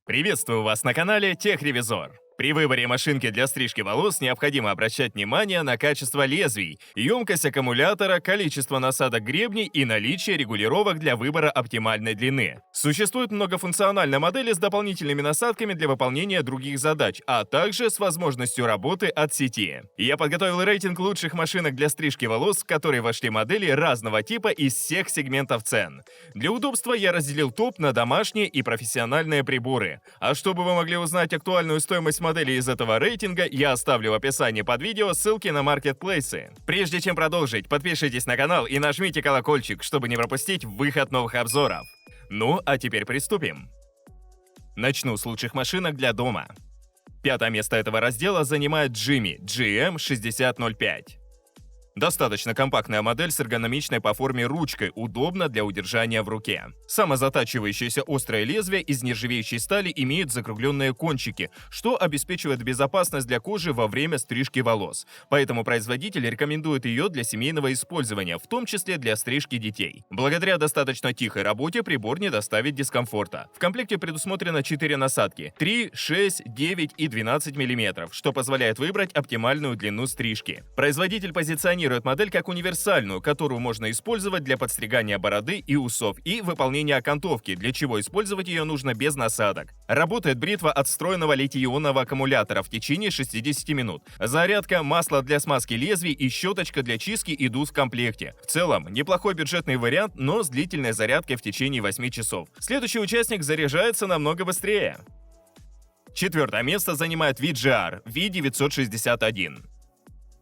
Приветствую вас на канале Техревизор. При выборе машинки для стрижки волос необходимо обращать внимание на качество лезвий, емкость аккумулятора, количество насадок гребней и наличие регулировок для выбора оптимальной длины. Существует многофункциональная модель с дополнительными насадками для выполнения других задач, а также с возможностью работы от сети. Я подготовил рейтинг лучших машинок для стрижки волос, в которые вошли модели разного типа из всех сегментов цен. Для удобства я разделил топ на домашние и профессиональные приборы. А чтобы вы могли узнать актуальную стоимость модели из этого рейтинга, я оставлю в описании под видео ссылки на маркетплейсы. Прежде чем продолжить, подпишитесь на канал и нажмите колокольчик, чтобы не пропустить выход новых обзоров. Ну, а теперь приступим. Начну с лучших машинок для дома. Пятое место этого раздела занимает Jimmy GM6005. Достаточно компактная модель с эргономичной по форме ручкой, удобно для удержания в руке. Самозатачивающееся острое лезвие из нержавеющей стали имеет закругленные кончики, что обеспечивает безопасность для кожи во время стрижки волос. Поэтому производитель рекомендует ее для семейного использования, в том числе для стрижки детей. Благодаря достаточно тихой работе прибор не доставит дискомфорта. В комплекте предусмотрено 4 насадки – 3, 6, 9 и 12 мм, что позволяет выбрать оптимальную длину стрижки. Производитель позиционирует модель как универсальную, которую можно использовать для подстригания бороды и усов и выполнения окантовки, для чего использовать ее нужно без насадок. Работает бритва от встроенного литий-ионного аккумулятора в течение 60 минут. Зарядка, масло для смазки лезвий и щеточка для чистки идут в комплекте. В целом, неплохой бюджетный вариант, но с длительной зарядкой в течение 8 часов. Следующий участник заряжается намного быстрее. Четвертое место занимает VGR V961.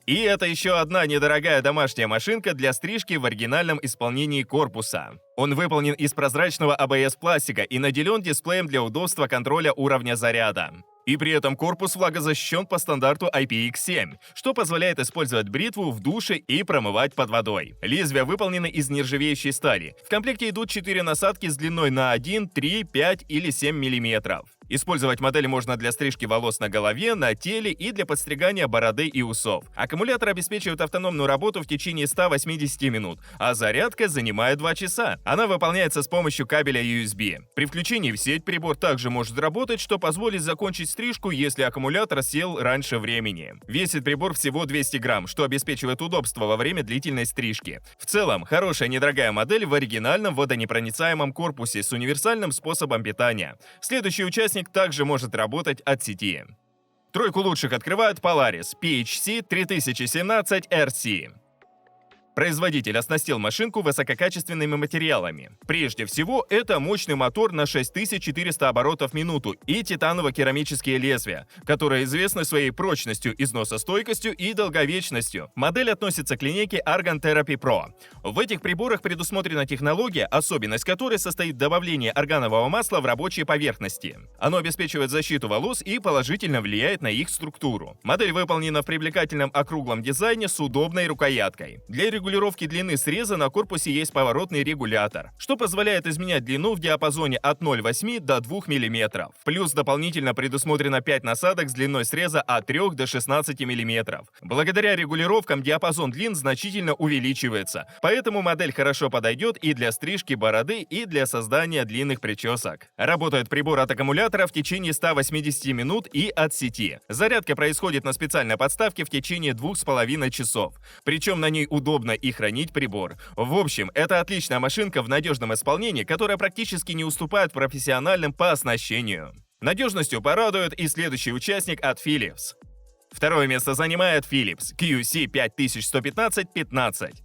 И это еще одна недорогая домашняя машинка для стрижки в оригинальном исполнении корпуса. Он выполнен из прозрачного ABS-пластика и наделен дисплеем для удобства контроля уровня заряда. И при этом корпус влагозащищен по стандарту IPX7, что позволяет использовать бритву в душе и промывать под водой. Лезвия выполнены из нержавеющей стали. В комплекте идут 4 насадки с длиной на 1, 3, 5 или 7 мм. Использовать модель можно для стрижки волос на голове, на теле и для подстригания бороды и усов. Аккумулятор обеспечивает автономную работу в течение 180 минут, а зарядка занимает 2 часа. Она выполняется с помощью кабеля USB. При включении в сеть прибор также может работать, что позволит закончить стрижку, если аккумулятор сел раньше времени. Весит прибор всего 200 грамм, что обеспечивает удобство во время длительной стрижки. В целом, хорошая недорогая модель в оригинальном водонепроницаемом корпусе с универсальным способом питания. Следующий участник также может работать от сети. Тройку лучших открывает Polaris PHC 3017 RC. Производитель оснастил машинку высококачественными материалами. Прежде всего, это мощный мотор на 6400 оборотов в минуту и титаново-керамические лезвия, которые известны своей прочностью, износостойкостью и долговечностью. Модель относится к линейке Argan Therapy Pro. В этих приборах предусмотрена технология, особенность которой состоит в добавлении органового масла в рабочие поверхности. Оно обеспечивает защиту волос и положительно влияет на их структуру. Модель выполнена в привлекательном округлом дизайне с удобной рукояткой. Для регулировки длины среза на корпусе есть поворотный регулятор, что позволяет изменять длину в диапазоне от 0,8 до 2 мм. Плюс дополнительно предусмотрено 5 насадок с длиной среза от 3 до 16 мм. Благодаря регулировкам диапазон длин значительно увеличивается, поэтому модель хорошо подойдет и для стрижки бороды, и для создания длинных причесок. Работает прибор от аккумулятора в течение 180 минут и от сети. Зарядка происходит на специальной подставке в течение 2,5 часов. Причем на ней удобно и хранить прибор. В общем, это отличная машинка в надежном исполнении, которая практически не уступает профессиональным по оснащению. Надежностью порадует и следующий участник от Philips. Второе место занимает Philips QC5115-15.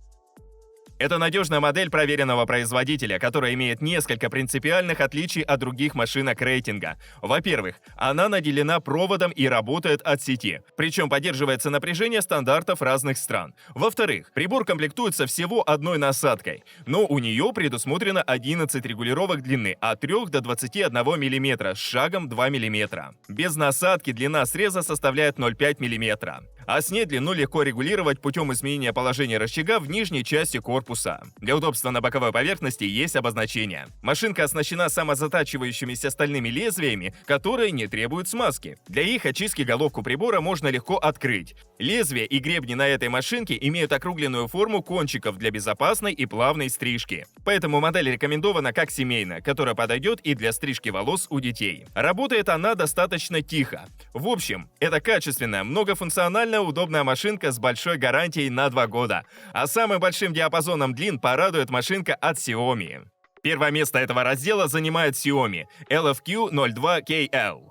Это надежная модель проверенного производителя, которая имеет несколько принципиальных отличий от других машинок рейтинга. Во-первых, она наделена проводом и работает от сети, причем поддерживается напряжение стандартов разных стран. Во-вторых, прибор комплектуется всего одной насадкой, но у нее предусмотрено 11 регулировок длины от 3 до 21 мм с шагом 2 мм. Без насадки длина среза составляет 0,5 мм. а с ней длину легко регулировать путем изменения положения рычага в нижней части корпуса. Для удобства на боковой поверхности есть обозначение. Машинка оснащена самозатачивающимися стальными лезвиями, которые не требуют смазки. Для их очистки головку прибора можно легко открыть. Лезвия и гребни на этой машинке имеют округленную форму кончиков для безопасной и плавной стрижки. Поэтому модель рекомендована как семейная, которая подойдет и для стрижки волос у детей. Работает она достаточно тихо. В общем, это качественная, многофункциональная, удобная машинка с большой гарантией на 2 года. А самым большим диапазоном длин порадует машинка от Xiaomi. Первое место этого раздела занимает Xiaomi LFQ02KL.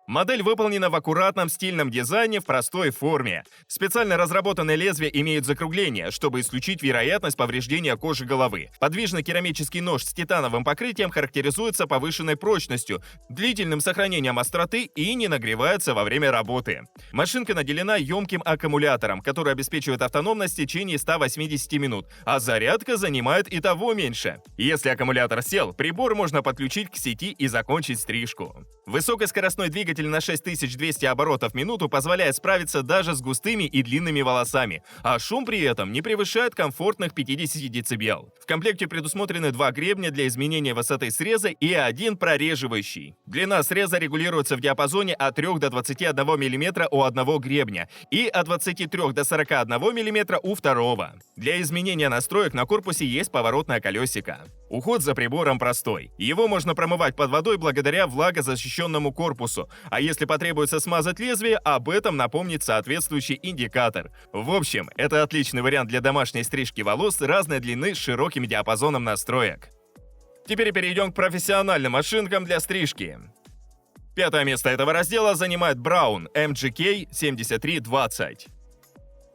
Модель выполнена в аккуратном стильном дизайне в простой форме. Специально разработанные лезвия имеют закругление, чтобы исключить вероятность повреждения кожи головы. Подвижный керамический нож с титановым покрытием характеризуется повышенной прочностью, длительным сохранением остроты и не нагревается во время работы. Машинка наделена емким аккумулятором, который обеспечивает автономность в течение 180 минут, а зарядка занимает и того меньше. Если аккумулятор сел, прибор можно подключить к сети и закончить стрижку. Высокоскоростной двигатель на 6200 оборотов в минуту позволяет справиться даже с густыми и длинными волосами, а шум при этом не превышает комфортных 50 дБ. В комплекте предусмотрены 2 гребня для изменения высоты среза и 1 прореживающий. Длина среза регулируется в диапазоне от 3 до 21 мм у одного гребня и от 23 до 41 мм у второго. Для изменения настроек на корпусе есть поворотное колесико. Уход за прибором простой. Его можно промывать под водой благодаря влагозащищенному корпусу, а если потребуется смазать лезвие, об этом напомнит соответствующий индикатор. В общем, это отличный вариант для домашней стрижки волос разной длины с широким диапазоном настроек. Теперь перейдем к профессиональным машинкам для стрижки. Пятое место этого раздела занимает Braun MGK7320.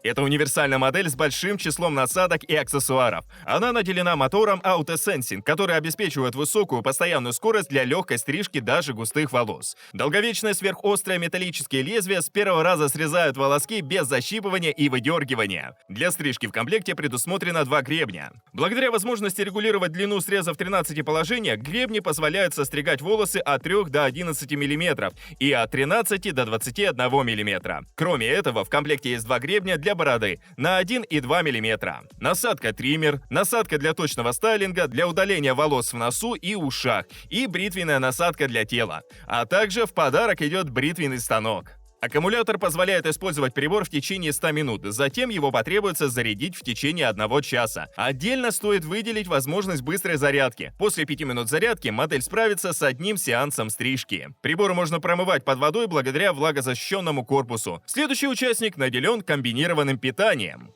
Это универсальная модель с большим числом насадок и аксессуаров. Она наделена мотором AutoSensing, который обеспечивает высокую постоянную скорость для легкой стрижки даже густых волос. Долговечные сверхострые металлические лезвия с первого раза срезают волоски без защипывания и выдергивания. Для стрижки в комплекте предусмотрено 2 гребня. Благодаря возможности регулировать длину среза в 13 положениях, гребни позволяют состригать волосы от 3 до 11 мм и от 13 до 21 мм. Кроме этого, в комплекте есть 2 гребня для бороды на 1 и 2 мм. Насадка-триммер, насадка для точного стайлинга, для удаления волос в носу и ушах, и бритвенная насадка для тела. А также в подарок идет бритвенный станок. Аккумулятор позволяет использовать прибор в течение 100 минут, затем его потребуется зарядить в течение 1 часа. Отдельно стоит выделить возможность быстрой зарядки. После 5 минут зарядки модель справится с 1 сеансом стрижки. Прибор можно промывать под водой благодаря влагозащищенному корпусу. Следующий участник наделен комбинированным питанием.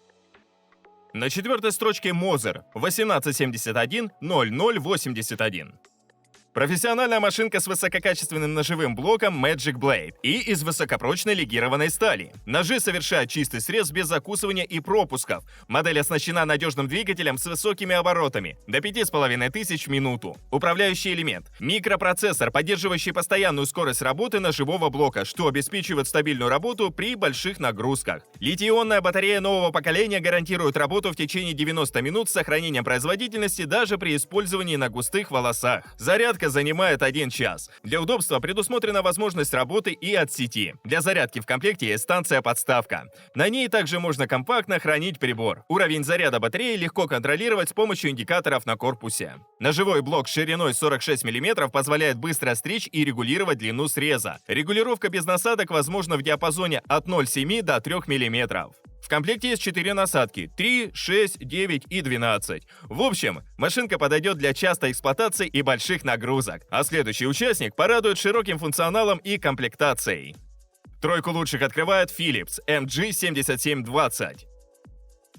На 4-й строчке Moser 1871-0081. Профессиональная машинка с высококачественным ножевым блоком Magic Blade и из высокопрочной легированной стали. Ножи совершают чистый срез без закусывания и пропусков. Модель оснащена надежным двигателем с высокими оборотами до 5500 в минуту. Управляющий элемент – микропроцессор, поддерживающий постоянную скорость работы ножевого блока, что обеспечивает стабильную работу при больших нагрузках. Литий-ионная батарея нового поколения гарантирует работу в течение 90 минут с сохранением производительности даже при использовании на густых волосах. Зарядка занимает 1 час. Для удобства предусмотрена возможность работы и от сети. Для зарядки в комплекте есть станция-подставка. На ней также можно компактно хранить прибор. Уровень заряда батареи легко контролировать с помощью индикаторов на корпусе. Ножевой блок шириной 46 мм позволяет быстро стричь и регулировать длину среза. Регулировка без насадок возможна в диапазоне от 0,7 до 3 мм. В комплекте есть 4 насадки – 3, 6, 9 и 12. В общем, машинка подойдет для частой эксплуатации и больших нагрузок. А следующий участник порадует широким функционалом и комплектацией. Тройку лучших открывает Philips MG7720.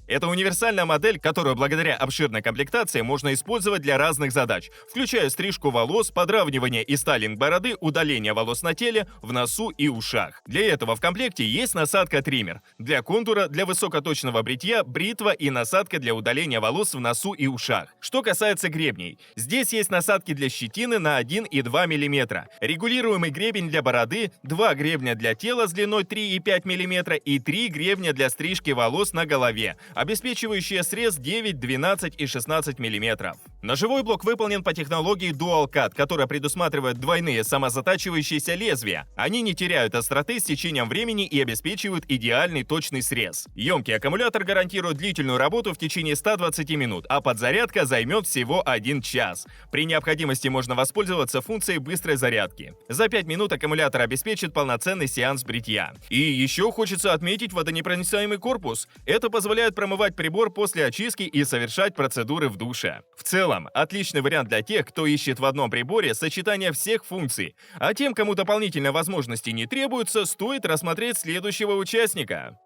Это универсальная модель, которую благодаря обширной комплектации можно использовать для разных задач, включая стрижку волос, подравнивание и стайлинг бороды, удаление волос на теле, в носу и ушах. Для этого в комплекте есть насадка-триммер. Для контура, для высокоточного бритья, бритва и насадка для удаления волос в носу и ушах. Что касается гребней, здесь есть насадки для щетины на 1 и 2 мм, регулируемый гребень для бороды, 2 гребня для тела с длиной 3 и 5 мм и 3 гребня для стрижки волос на голове, обеспечивающие срез 9, 12 и 16 мм. Ножевой блок выполнен по технологии Dual Cut, которая предусматривает двойные самозатачивающиеся лезвия. Они не теряют остроты с течением времени и обеспечивают идеальный точный срез. Емкий аккумулятор гарантирует длительную работу в течение 120 минут, а подзарядка займет всего 1 час. При необходимости можно воспользоваться функцией быстрой зарядки. За 5 минут аккумулятор обеспечит полноценный сеанс бритья. И еще хочется отметить водонепроницаемый корпус. Это позволяет промывать прибор после очистки и совершать процедуры в душе. В целом, отличный вариант для тех, кто ищет в одном приборе сочетание всех функций. А тем, кому дополнительной возможности не требуется, стоит рассмотреть следующего участника.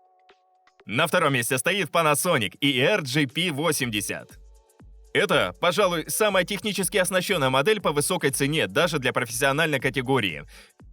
На втором месте стоит Panasonic ER-GP80. Это, пожалуй, самая технически оснащенная модель по высокой цене даже для профессиональной категории.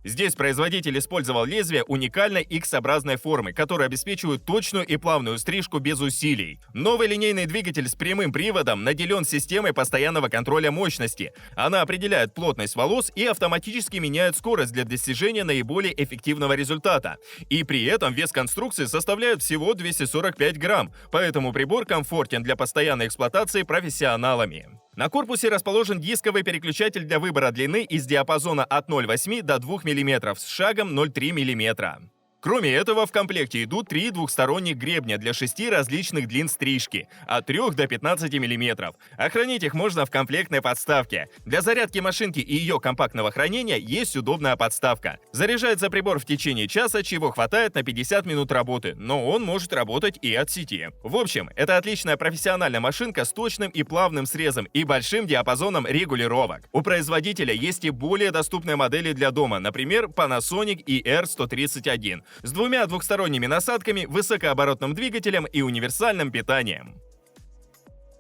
Здесь производитель использовал лезвие уникальной X-образной формы, которые обеспечивают точную и плавную стрижку без усилий. Новый линейный двигатель с прямым приводом наделен системой постоянного контроля мощности. Она определяет плотность волос и автоматически меняет скорость для достижения наиболее эффективного результата. И при этом вес конструкции составляет всего 245 грамм, поэтому прибор комфортен для постоянной эксплуатации профессионалами. На корпусе расположен дисковый переключатель для выбора длины из диапазона от 0,8 до 2 мм с шагом 0,3 мм. Кроме этого, в комплекте идут 3 двухсторонних гребня для 6 различных длин стрижки, от 3 до 15 мм. А хранить их можно в комплектной подставке. Для зарядки машинки и ее компактного хранения есть удобная подставка. Заряжается прибор в течение часа, чего хватает на 50 минут работы, но он может работать и от сети. В общем, это отличная профессиональная машинка с точным и плавным срезом и большим диапазоном регулировок. У производителя есть и более доступные модели для дома, например, Panasonic ER-131. С 2 двухсторонними насадками, высокооборотным двигателем и универсальным питанием.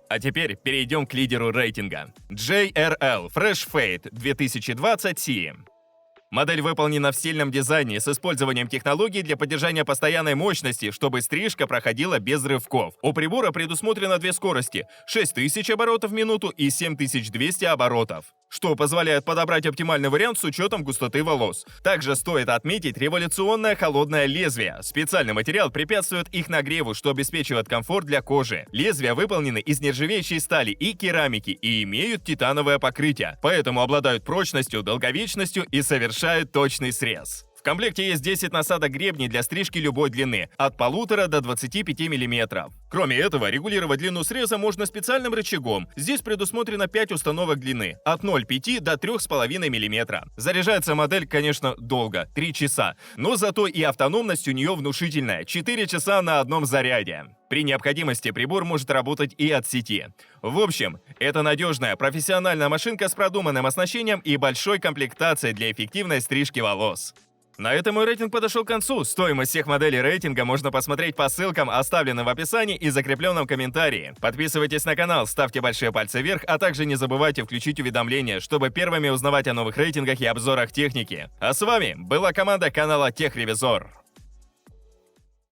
А теперь перейдем к лидеру рейтинга. JRL Fresh Fade 2020C. Модель выполнена в стильном дизайне с использованием технологий для поддержания постоянной мощности, чтобы стрижка проходила без рывков. У прибора предусмотрено две скорости – 6000 оборотов в минуту и 7200 оборотов, что позволяет подобрать оптимальный вариант с учетом густоты волос. Также стоит отметить революционное холодное лезвие. Специальный материал препятствует их нагреву, что обеспечивает комфорт для кожи. Лезвия выполнены из нержавеющей стали и керамики и имеют титановое покрытие, поэтому обладают прочностью, долговечностью и совершают точный срез. В комплекте есть 10 насадок гребней для стрижки любой длины, от 1,5 до 25 мм. Кроме этого, регулировать длину среза можно специальным рычагом. Здесь предусмотрено 5 установок длины, от 0,5 до 3,5 мм. Заряжается модель, конечно, долго, 3 часа, но зато и автономность у нее внушительная, 4 часа на одном заряде. При необходимости прибор может работать и от сети. В общем, это надежная, профессиональная машинка с продуманным оснащением и большой комплектацией для эффективной стрижки волос. На этом мой рейтинг подошел к концу. Стоимость всех моделей рейтинга можно посмотреть по ссылкам, оставленным в описании и закрепленном комментарии. Подписывайтесь на канал, ставьте большие пальцы вверх, а также не забывайте включить уведомления, чтобы первыми узнавать о новых рейтингах и обзорах техники. А с вами была команда канала Техревизор.